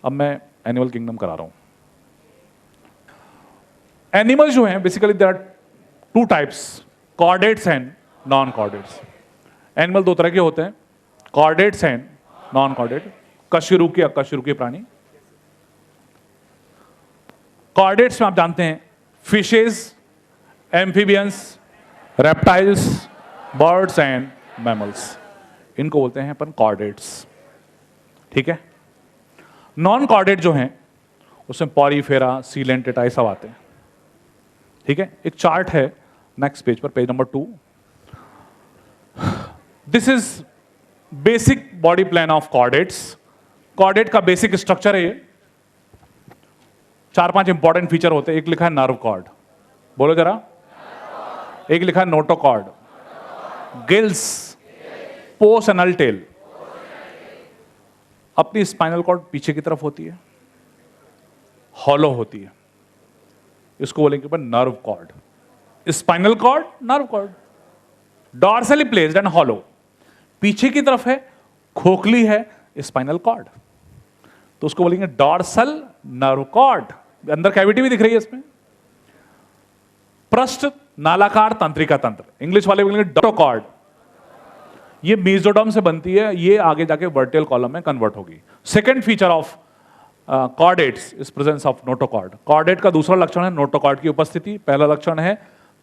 अब मैं animal kingdom करा रहा हूं। एनिमल्स जो हैं basically there are two types, chordates and non chordates. Animal दो तरह के होते हैं, कॉर्डेट्स एंड नॉन कॉर्डेट, कशेरुकी अकशेरुकी प्राणी। कॉर्डेट्स में आप जानते हैं fishes, amphibians, reptiles, birds and mammals, इनको बोलते हैं अपन कॉर्डेट्स। ठीक है। नॉन कॉर्डेट जो हैं उसमें पॉरीफेरा, सीलेंटेटा ये सब आते हैं। ठीक है। एक चार्ट है नेक्स्ट पेज पर, page number 2। This is basic body plan of chordates. Chordate का बेसिक स्ट्रक्चर है ये। 4-5 इंपॉर्टेंट फीचर होते हैं। एक लिखा है नर्व कॉर्ड, बोलो जरा। एक लिखा है notochord, gills, post anal tail. अपनी स्पाइनल कॉर्ड पीछे की तरफ होती है, हॉलो होती है, इसको बोलेंगे अपन nerve cord. Spinal cord, nerve cord, dorsally placed and hollow, पीछे की तरफ है, खोखली है, स्पाइनल कॉर्ड, तो उसको बोलेंगे डॉर्सल नर्व कॉर्ड। अंदर कैविटी भी दिख रही है इसमें। पृष्ठ नालाकार तंत्रिका तंत्र, इंग्लिश वाले बोलेंगे नोटोकॉर्ड। ये मेसोडर्म से बनती है, ये आगे जाके वर्टिकल कॉलम में कन्वर्ट होगी। Second feature of chordates is presence of notochord. Chordate का दूसरा लक्षण है नोटोकॉर्ड की उपस्थिति। पहला लक्षण है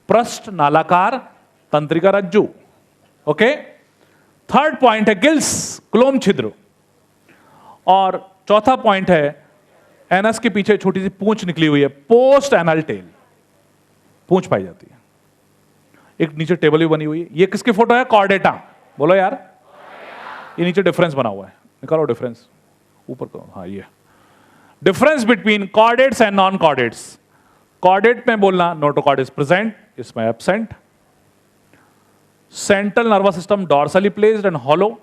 पृष्ठ नालाकार तंत्रिका रज्जु। ओके। थर्ड पॉइंट है गिल्स, क्लोम छिद्र। और चौथा पॉइंट है एनस के पीछे छोटी सी पूंछ निकली हुई है, पोस्ट एनल टेल, पूंछ पाई जाती है। एक नीचे टेबल भी बनी हुई है। ये किसकी फोटो है? कॉर्डेटा, बोलो यार। ये नीचे डिफरेंस बना हुआ है, निकालो डिफरेंस ऊपर करो। हाँ, ये difference between chordates and non chordates. Chordate में बोलना नोटोकॉर्ड इज प्रेजेंट, इसमें absent. Central nervous system dorsally placed and hollow,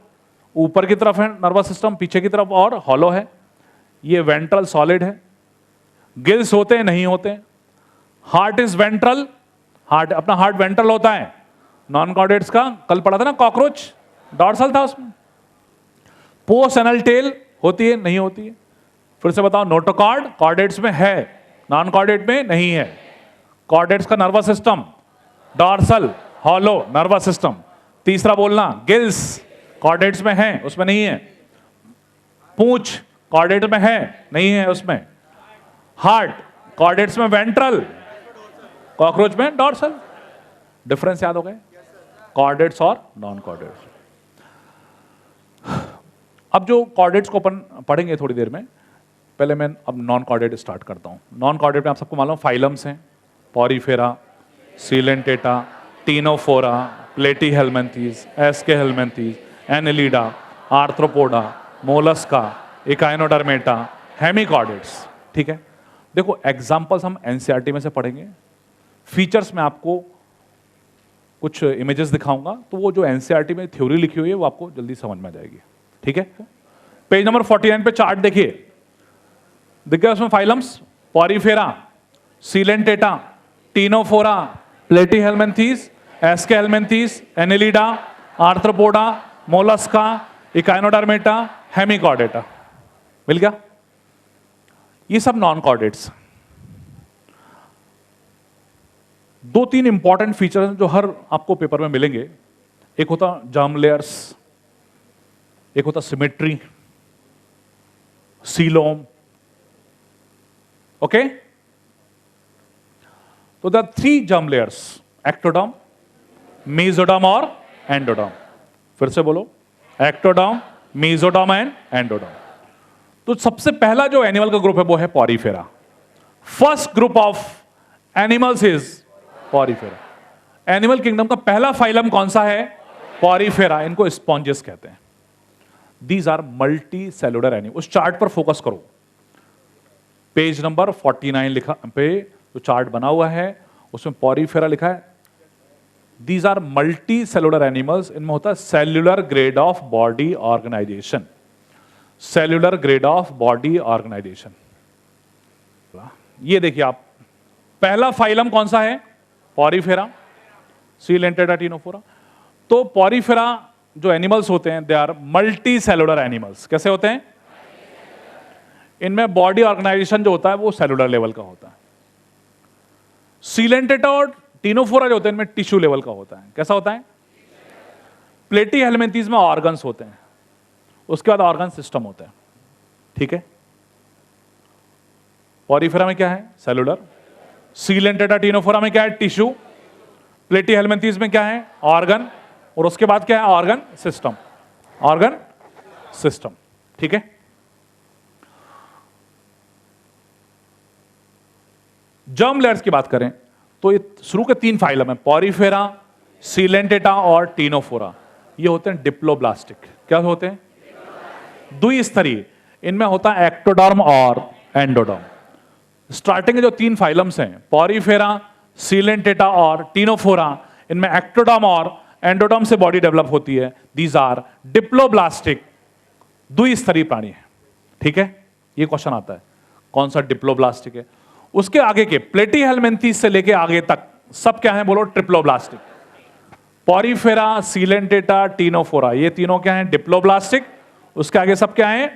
ऊपर की तरफ है नर्वस सिस्टम, पीछे की तरफ और हॉलो है। ये वेंट्रल सॉलिड है। गिल्स होते हैं, नहीं होते। हार्ट इज वेंट्रल, हार्ट अपना हार्ट वेंट्रल होता है। नॉन कॉर्डेट्स का कल पढ़ा था ना, कॉकरोच डॉर्सल था उसमें। पोस्ट एनल टेल होती है, नहीं होती है। फिर से बताओ, नोटोकॉर्ड कॉर्डेट्स में है, नॉन कॉर्डेट में नहीं है। कॉर्डेट्स का nervous system dorsal, hollow nervous system. तीसरा बोलना गिल्स कॉर्डेट्स में है, उसमें नहीं है। पूंछ कॉर्डेट में है, नहीं है उसमें। हार्ट कॉर्डेट्स में वेंट्रल, कॉकरोच में डॉर्सल। डिफरेंस याद हो गए कॉर्डेट्स और नॉन कॉर्डेट्स। अब जो कॉर्डेट्स को अपन पढ़ेंगे थोड़ी देर में, पहले मैं अब नॉन कॉर्डेट स्टार्ट करता हूं। नॉन कॉर्डेट में आप सबको मालूम फाइलम्स हैं, Porifera, Coelenterata, Ctenophora, Platyhelminthes, Aschelminthes, Annelida, Arthropoda, Mollusca, Echinodermata, hemichordates. ठीक है। देखो एग्जांपल्स हम एनसीईआरटी में से पढ़ेंगे। फीचर्स में आपको कुछ इमेजेस दिखाऊंगा, तो वो जो एनसीईआरटी में थ्योरी लिखी हुई है वो आपको जल्दी समझ में आ जाएगी। ठीक है। पेज नंबर 49 पे चार्ट देखिए, दिख गया उसमें phylums, Porifera, Coelenterata, Ctenophora, Platyhelminthes, Aschelminthes, Annelida, Arthropoda, Mollusca, Echinodermata, Hemichordata. मिल गया? ये सब नॉन कॉर्डेट्स। 2-3 इंपॉर्टेंट फीचर्स जो हर आपको पेपर में मिलेंगे। एक होता जर्म लेयर्स, एक होता सिमेट्री, सीलोम। ओके। तो the 3 germ layers, ectoderm, mesoderm और एंडोडर्म। फिर से बोलो, एक्टोडर्म, मेसोडर्म एंड एंडोडर्म। तो सबसे पहला जो एनिमल का ग्रुप है वो है Porifera. First group of animals is Porifera. Animal kingdom का पहला फाइलम कौन सा है? पॉरीफेरा। इनको स्पॉन्जेस कहते हैं। These are multi cellular animal. उस चार्ट पर फोकस करो, पेज नंबर 49 लिखा पे जो चार्ट बना हुआ है उसमें पॉरीफेरा लिखा है। These are multi cellular animals. इनमें होता है cellular grade of body organization, cellular grade of body organization. ये देखिए आप, पहला फाइलम कौन सा है? Porifera, Coelenterata, Ctenophora. तो पॉरीफेरा जो एनिमल्स होते हैं they are multi cellular animals. कैसे होते हैं? इनमें बॉडी ऑर्गेनाइजेशन जो होता है वो सेलुलर लेवल का होता है। सीलेंटेटा और टीनोफोरा जो होते हैं इनमें टिश्यू लेवल का होता है। कैसा होता है? प्लेटी हेलमिंथीज में ऑर्गन्स होते हैं, उसके बाद ऑर्गन सिस्टम होता है। ठीक है, पॉरीफेरा में क्या है? सेलुलर। सीलेंटेटा टीनोफोरा में क्या है? टिश्यू। प्लेटी हेलमिंथीज में क्या है? ऑर्गन। और उसके बाद क्या है? Organ system. Organ system. ठीक है, जर्म लेयर्स की बात करें तो ये शुरू के 3 फाइलम है, पॉरीफेरा, सीलेंटेटा और टीनोफोरा। ये होते हैं डिप्लोब्लास्टिक। क्या होते हैं? द्विस्तरीय। इनमें होता है एक्टोडर्म और एंडोडर्म। स्टार्टिंग के जो 3 फाइलम्स हैं, पॉरीफेरा, सीलेंटेटा और टीनोफोरा, इनमें एक्टोडर्म और एंडोडर्म से बॉडी डेवलप होती है। दीज आर डिप्लोब्लास्टिक, द्विस्तरीय प्राणी है। ठीक है, ये क्वेश्चन आता है कौन सा डिप्लोब्लास्टिक है। उसके आगे के प्लेटी हेलमिंथीज से लेके आगे तक सब क्या है? बोलो ट्रिप्लोब्लास्टिक। पॉरीफेरा, सीलेंटेटा, टीनोफोरा, ये तीनों क्या हैं? डिप्लोब्लास्टिक। उसके आगे सब क्या है?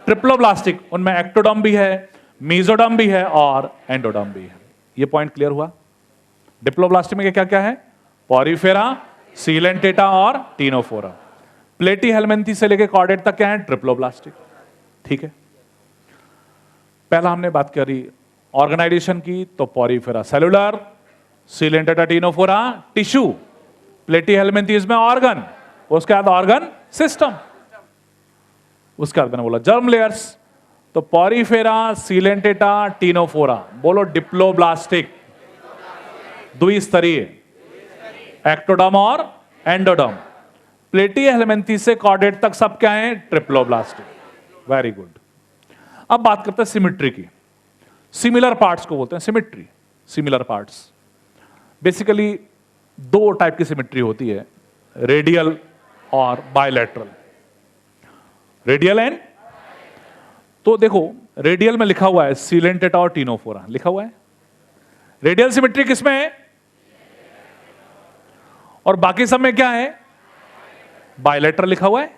ट्रिप्लोब्लास्टिक। उनमें एक्टोडर्म भी है, मेसोडर्म भी है और एंडोडर्म भी है। ये पॉइंट क्लियर हुआ? डिप्लोब्लास्टिक में क्या क्या है? पॉरीफेरा, सीलेंटेटा और टीनोफोरा। प्लेटी हेलमिंथीज से लेके कॉर्डेट तक क्या है? ट्रिप्लोब्लास्टिक। ठीक है, पहला हमने बात करी ऑर्गेनाइजेशन की, तो Porifera cellular, Coelenterata Ctenophora tissue, प्लेटी हेलमिंथीज में ऑर्गन, उसके बाद ऑर्गन सिस्टम। उसके बाद मैंने बोला जर्म लेयर्स, तो पॉरीफेरा, सीलेंटेटा, टीनोफोरा। बोलो डिप्लोब्लास्टिक, द्विस्तरीय, एक्टोडर्म और एंडोडर्म। प्लेटी हेलमिंथीज से कॉर्डेट तक सब क्या है? ट्रिप्लोब्लास्टिक। Very good. अब बात करते हैं सिमिट्री की। सिमिलर पार्ट्स को बोलते हैं symmetry. Similar parts basically 2 type की सिमिट्री होती है, रेडियल और बायलैटरल। रेडियल एंड, तो देखो रेडियल में लिखा हुआ है सीलेंटेटा और टीनोफोरा लिखा हुआ है। रेडियल सिमिट्री किसमें है? और बाकी सब में क्या है? बायलैटरल लिखा हुआ है।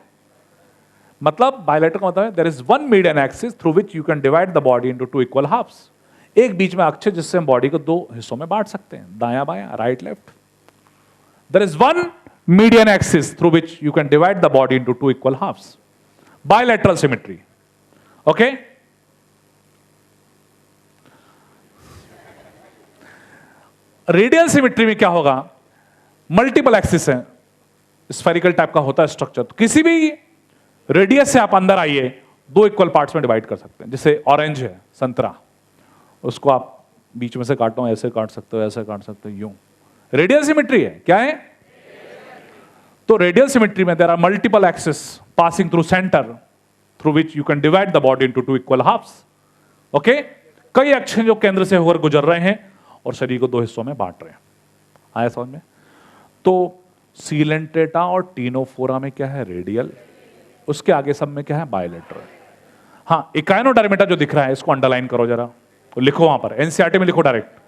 मतलब बायलैटरल का मतलब है there is one median axis through which you can divide the body into 2 equal halves. एक बीच में अक्ष जिससे हम बॉडी को 2 हिस्सों में बांट सकते हैं, दायां बायां, right left. There is one median axis through which you can divide the body into 2 equal halves. Bilateral symmetry. Okay, radial symmetry में क्या होगा? मल्टीपल एक्सिस है, स्फेरिकल टाइप का होता है स्ट्रक्चर। तो किसी भी रेडियस से आप अंदर आइए, 2 इक्वल पार्ट्स में डिवाइड कर सकते हैं। जैसे ऑरेंज है, संतरा, उसको आप बीच में से काटो, ऐसे काट सकते हो, ऐसे काट सकते हो, यूं। रेडियल सिमेट्री है। क्या है? तो रेडियल सिमेट्री में there are multiple axis passing through centre through which you can divide the body into 2 equal halves. Okay, कई अक्ष जो केंद्र से होकर गुजर रहे हैं और शरीर को 2 हिस्सों में बांट रहे हैं। आया समझ में? तो सीलेंटेटा और टीनोफोरा में क्या है? रेडियल। उसके आगे सब में क्या है? बायलैटरल। हाँ, इकाइनोडर्मेटा जो दिख रहा है इसको अंडरलाइन करो जरा, तो लिखो वहां पर, एनसीईआरटी में लिखो डायरेक्ट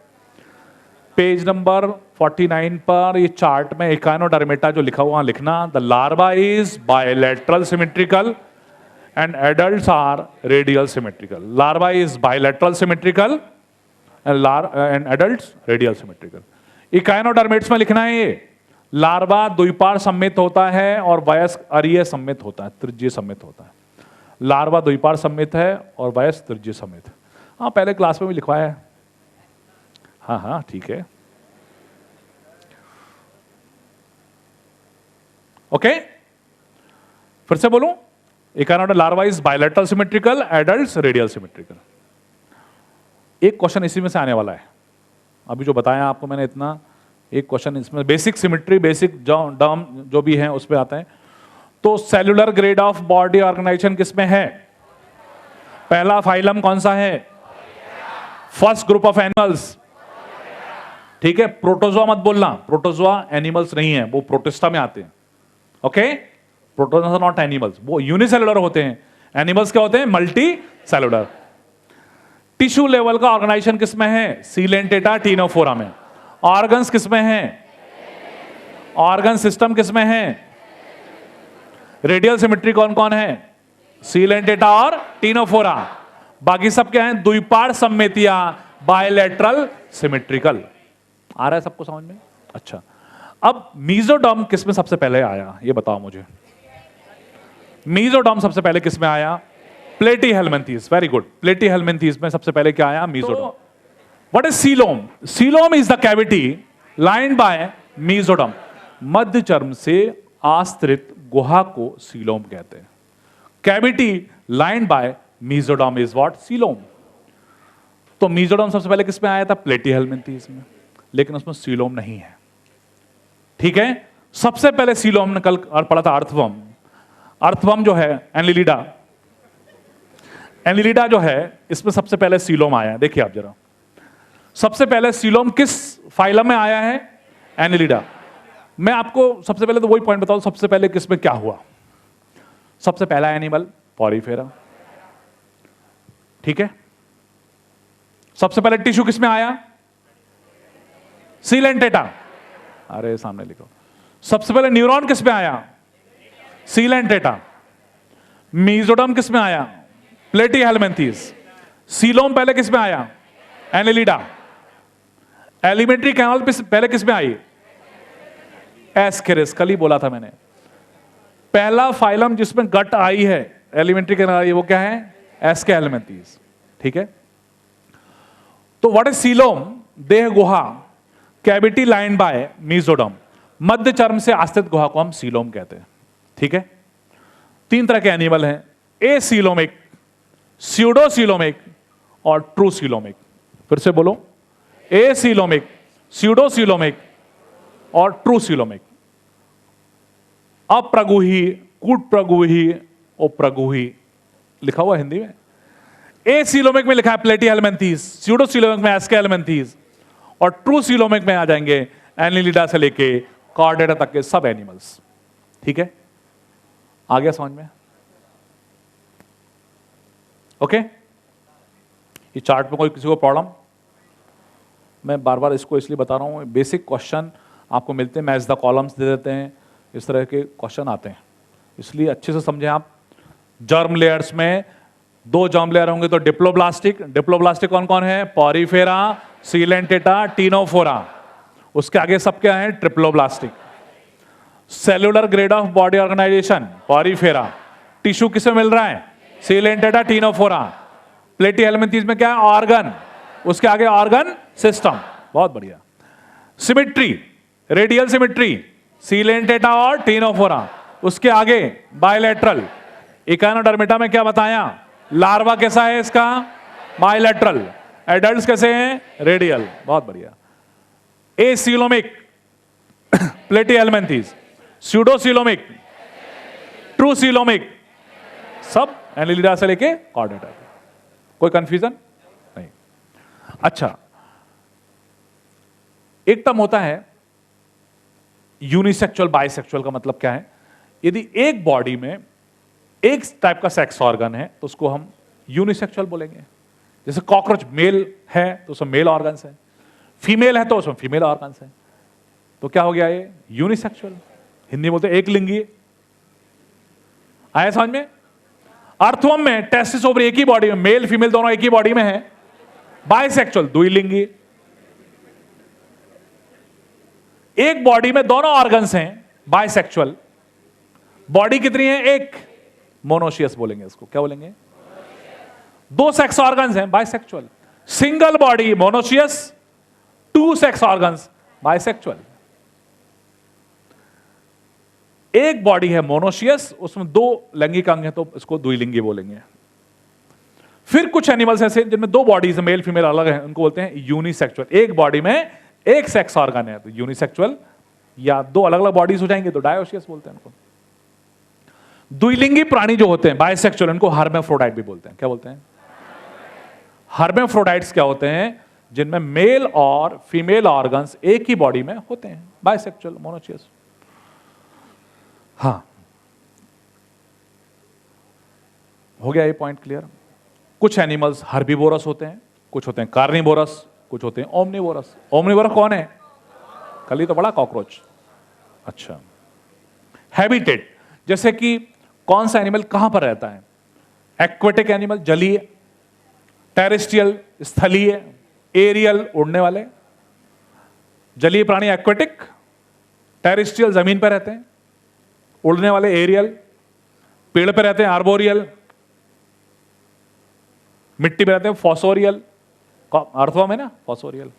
पेज नंबर 49 पर। ये चार्ट में इकाइनोडर्मेटा जो लिखा हुआ लिखना, the larva is bilateral symmetrical and adults are radial symmetrical. Larva is bilateral symmetrical and adults radial symmetrical. Echinodermates में लिखना है ये लार्वा द्विपार सम्मित होता है और वयस्क अरीय सम्मित होता है, त्रिज्यीय सम्मित होता है। लार्वा द्विपार सम्मित है और वयस्क त्रिज्यीय सम्मित। हाँ, पहले क्लास में भी लिखवाया है। हाँ हाँ ठीक है। ओके, फिर से बोलूं, echinoderm larva is bilateral symmetrical, adults radial symmetrical. एक क्वेश्चन इसी में से आने वाला है, अभी जो बताया आपको मैंने इतना, एक क्वेश्चन इसमें बेसिक सिमेट्री, बेसिक डर्म जो भी है उस पर आता है। तो cellular grade of body organisation किसमें है? पहला फाइलम कौन सा है? First group of animals. ठीक है, प्रोटोजोआ मत बोलना, प्रोटोजोआ एनिमल्स नहीं है, वो प्रोटिस्टा में आते हैं। ओके, प्रोटोजोआ नॉट एनिमल्स, वो यूनिसेलुलर होते हैं। एनिमल्स क्या होते हैं? Multi cellular. टिश्यू लेवल का ऑर्गेनाइजेशन किसमें है? सीलेंटेटा टीनोफोरा में। ऑर्गन्स किसमें हैं? ऑर्गन सिस्टम किसमें है? रेडियल सिमेट्री कौन कौन है? सीलेंटेटा और टीनोफोरा। बाकी सब क्या है? द्विपार्श्व सममितियां, बायलैटरल सिमेट्रिकल। आ रहा है सबको समझ में? अच्छा, अब मीजोडर्म किस में सबसे पहले आया ये बताओ मुझे। मीजोडर्म सबसे पहले किस में आया? प्लेटीहेल्मिन्थेस। वेरी गुड, प्लेटीहेल्मिन्थेस में सबसे पहले क्या आया? Mesoderm. What is coelom? Coelom is the cavity lined by mesoderm. मध्य चर्म से आश्रित गुहा को सीलोम कहते हैं। Cavity lined by mesoderm is what? Coelom. तो मीजोडर्म सबसे पहले किस में आया था? प्लेटीहेल्मिन्थेस में, लेकिन उसमें सीलोम नहीं है। ठीक है, सबसे पहले सीलोम ने कल पढ़ा था अर्थवर्म। अर्थवर्म जो है एनिलिडा, एनिलिडा जो है इसमें सबसे पहले सीलोम आया है। देखिए आप जरा, सबसे पहले सीलोम किस फाइलम में आया है? एनिलिडा। मैं आपको सबसे पहले तो वही पॉइंट बताऊं, सबसे पहले किसमें क्या हुआ। सबसे पहला एनिमल पॉरीफेरा। ठीक है, सबसे पहले टिश्यू किसमें आया? सीलेंटेटा। अरे सामने लिखो। सबसे पहले न्यूरॉन किसमें आया? सीलेंटेटा। मीजोडर्म किसमें आया? प्लेटीहेल्मिन्थेस। सीलोम पहले किसमें आया? एनिलिडा। एलिमेंट्री कैनाल पहले किसमें आई? एस्केरिस। कल ही बोला था मैंने, पहला फाइलम जिसमें गट आई है एलिमेंट्री कैनाल आई, वो क्या है? एस्केहेल्मिन्थेस। ठीक है, तो व्हाट इज सीलोम? देह गुहा, कैविटी लाइंड बाय मीजोडर्म। मध्य चर्म से आश्रित गुहा को हम सीलोम कहते हैं। ठीक है, तीन तरह के एनिमल हैं, ए सीलोमिक, स्यूडोसीलोमिक और ट्रू सीलोमिक। फिर से बोलो, ए सीलोमिक, स्यूडोसीलोमिक और ट्रू सीलोमिक। अप्रगुही, कूटप्रगुही, ओप्रगुही लिखा हुआ हिंदी में। ए सीलोमिक में लिखा है प्लेटीहेल्मिन्थेस, स्यूडोसीलोमिक में एस्केहेल्मिन्थेस और ट्रू सीलोमिक में आ जाएंगे एनिलिडा से लेके कॉर्डेटा तक के सब एनिमल्स। ठीक है, आ गया समझ में? ओके, ये चार्ट में कोई किसी को प्रॉब्लम? मैं बार बार इसको इसलिए बता रहा हूं, बेसिक क्वेश्चन आपको मिलते हैं, मैच द कॉलम्स दे देते हैं, इस तरह के क्वेश्चन आते हैं, इसलिए अच्छे से समझें आप। जर्म लेयर्स में दो जर्म लेयर होंगे तो डिप्लोब्लास्टिक। डिप्लोब्लास्टिक कौन कौन है? Porifera, Coelenterata, Ctenophora. उसके आगे सब क्या है? Triploblastic. Cellular grade of body organization Porifera. Tissue किसे मिल रहा है? Coelenterata, Ctenophora. प्लेटीहेल्मिन्थेस में क्या है? ऑर्गन। उसके आगे ऑर्गन सिस्टम। बहुत बढ़िया। सिमेट्री, रेडियल सिमेट्री, सीलेंटेटा और टीनोफोरा। उसके आगे बायलैटरल। इकानोडर्मिटा में क्या बताया? लार्वा कैसा है इसका? बायलैटरल। एडल्ट्स कैसे हैं? रेडियल। बहुत बढ़िया। ए सीलोमिक प्लेटीहेल्मिन्थेस, स्यूडोसीलोमिक, ट्रू सीलोमिक, सब एनिलिडा से लेके कॉर्डेटा। कोई कंफ्यूजन नहीं? अच्छा, एक टर्म होता है यूनिसेक्सुअल बाइसेक्सुअल। का मतलब क्या है? यदि एक बॉडी में एक टाइप का सेक्स ऑर्गन है तो उसको हम यूनिसेक्सुअल बोलेंगे। जैसे कॉकरोच मेल है तो उसमें मेल ऑर्गन्स है, फीमेल है तो उसमें फीमेल ऑर्गन्स है, तो क्या हो गया ये? यूनिसेक्सुअल। हिंदी बोलते हैं एक लिंगी। आया समझ में? अर्थवर्म में टेस्टिस ओवरी एक ही बॉडी में, मेल फीमेल दोनों एक ही बॉडी में है। बाइसेक्सुअल द्विलिंगी। एक बॉडी में दोनों ऑर्गन्स हैं, बाइसेक्सुअल। बॉडी कितनी है? एक। मोनोशियस बोलेंगे इसको। क्या बोलेंगे? दो सेक्स ऑर्गन्स हैं, bisexual. Single body monoecious, two sex organs bisexual. एक बॉडी है मोनोशियस, उसमें दो लैंगिक अंग है तो इसको द्विलिंगी बोलेंगे। फिर कुछ एनिमल्स ऐसे जिनमें दो बॉडीज मेल फीमेल अलग हैं, उनको बोलते हैं यूनिसेक्सुअल। एक बॉडी में एक सेक्स ऑर्गन है तो यूनिसेक्सुअल, या दो अलग अलग बॉडीज हो जाएंगे तो डायोशियस बोलते हैं उनको। द्विलिंगी प्राणी जो होते हैं बाइसेक्सुअल, उनको हर्मेफ्रोडाइट भी बोलते हैं। क्या बोलते हैं? हर्मेफ्रोडाइट्स क्या होते हैं? जिनमें मेल और फीमेल ऑर्गन्स एक ही बॉडी में होते हैं, बाइसेक्सुअल, मोनोशियस। हाँ, हो गया ये पॉइंट क्लियर? कुछ एनिमल्स हर्बीवोरस होते हैं, कुछ होते हैं कार्निवोरस, कुछ होते हैं ओमनिवोरस। ओमनिवोरस कौन है? कल ही तो बड़ा कॉकरोच। अच्छा, हैबिटेट, जैसे कि कौन सा एनिमल कहां पर रहता है? एक्वेटिक एनिमल जलीय, टेरेस्ट्रियल स्थलीय, एरियल उड़ने वाले, जलीय प्राणी एक्वेटिक, टेरेस्ट्रियल जमीन पर रहते हैं, उड़ने वाले एरियल, पेड़ पे रहते हैं आर्बोरियल, मिट्टी पे रहते हैं फॉसोरियल, अर्थवा में ना फॉसोरियल।